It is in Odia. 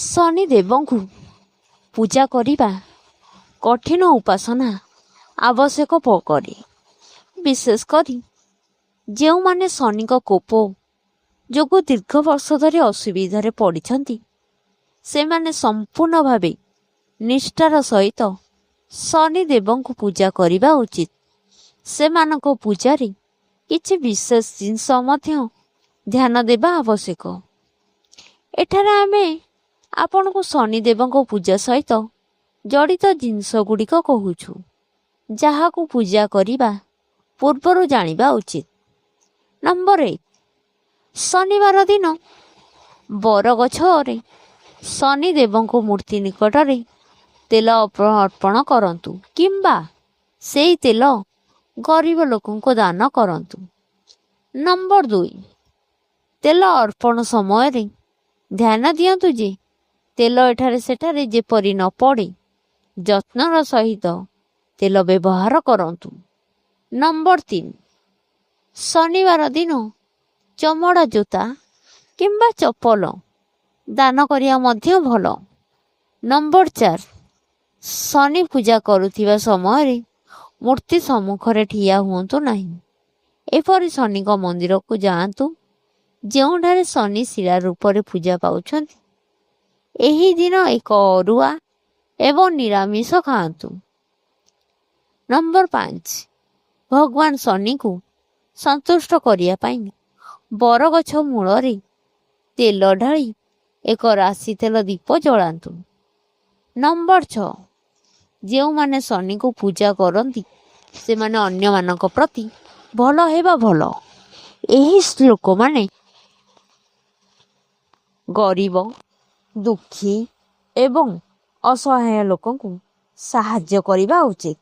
ଶନିଦେବଙ୍କୁ ପୂଜା କରିବା କଠିନ ଉପାସନା ଆବଶ୍ୟକ କରେ। ବିଶେଷ କରି ଯେଉଁମାନେ ଶନିଙ୍କ କୋପ ଯୋଗୁଁ ଦୀର୍ଘ ବର୍ଷ ଧରି ଅସୁବିଧାରେ ପଡ଼ିଛନ୍ତି, ସେମାନେ ସମ୍ପୂର୍ଣ୍ଣ ଭାବେ ନିଷ୍ଠାର ସହିତ ଶନିଦେବଙ୍କୁ ପୂଜା କରିବା ଉଚିତ। ସେମାନଙ୍କ ପୂଜାରେ କିଛି ବିଶେଷ ଜିନିଷ ମଧ୍ୟ ଧ୍ୟାନ ଦେବା ଆବଶ୍ୟକ। ଏଠାରେ ଆମେ ଆପଣଙ୍କୁ ଶନିଦେବଙ୍କ ପୂଜା ସହିତ ଜଡ଼ିତ ଜିନିଷ ଗୁଡ଼ିକ କହୁଛୁ, ଯାହାକୁ ପୂଜା କରିବା ପୂର୍ବରୁ ଜାଣିବା ଉଚିତ। ନମ୍ବର 1, ଶନିବାର ଦିନ ବରଗଛରେ ଶନିଦେବଙ୍କ ମୂର୍ତ୍ତି ନିକଟରେ ତେଲ ଅର୍ପଣ କରନ୍ତୁ କିମ୍ବା ସେଇ ତେଲ ଗରିବ ଲୋକଙ୍କୁ ଦାନ କରନ୍ତୁ। ନମ୍ବର 2, ତେଲ ଅର୍ପଣ ସମୟରେ ଧ୍ୟାନ ଦିଅନ୍ତୁ ଯେ ତେଲ ଏଠାରେ ସେଠାରେ ଯେପରି ନ ପଡ଼େ, ଯତ୍ନର ସହିତ ତେଲ ବ୍ୟବହାର କରନ୍ତୁ। ନମ୍ବର 3, ଶନିବାର ଦିନ ଚମଡ଼ା ଜୋତା କିମ୍ବା ଚପଲ ଦାନ କରିବା ମଧ୍ୟ ଭଲ। ନମ୍ବର 4, ଶନି ପୂଜା କରୁଥିବା ସମୟରେ ମୂର୍ତ୍ତି ସମ୍ମୁଖରେ ଠିଆ ହୁଅନ୍ତୁ ନାହିଁ। ଏପରି ଶନିଙ୍କ ମନ୍ଦିରକୁ ଯାଆନ୍ତୁ ଯେଉଁଠାରେ ଶନି ଶିଳା ରୂପରେ ପୂଜା ପାଉଛନ୍ତି। ଏହି ଦିନ ଏକ ଅରୁଆ ଏବଂ ନିରାମିଷ ଖାଆନ୍ତୁ। ନମ୍ବର 5, ଭଗବାନ ଶନିଙ୍କୁ ସନ୍ତୁଷ୍ଟ କରିବା ପାଇଁ ବରଗଛ ମୂଳରେ ତେଲ ଢାଳି ଏକ ରାଶି ତେଲ ଦୀପ ଜଳାନ୍ତୁ। ନମ୍ବର 6, ଯେଉଁମାନେ ଶନିଙ୍କୁ ପୂଜା କରନ୍ତି ସେମାନେ ଅନ୍ୟମାନଙ୍କ ପ୍ରତି ଭଲ ହେବା ଭଲ। ଏହି ଶ୍ଲୋକମାନେ ଗରିବ, ଦୁଃଖୀ ଏବଂ ଅସହାୟ ଲୋକଙ୍କୁ ସାହାଯ୍ୟ କରିବା ଉଚିତ।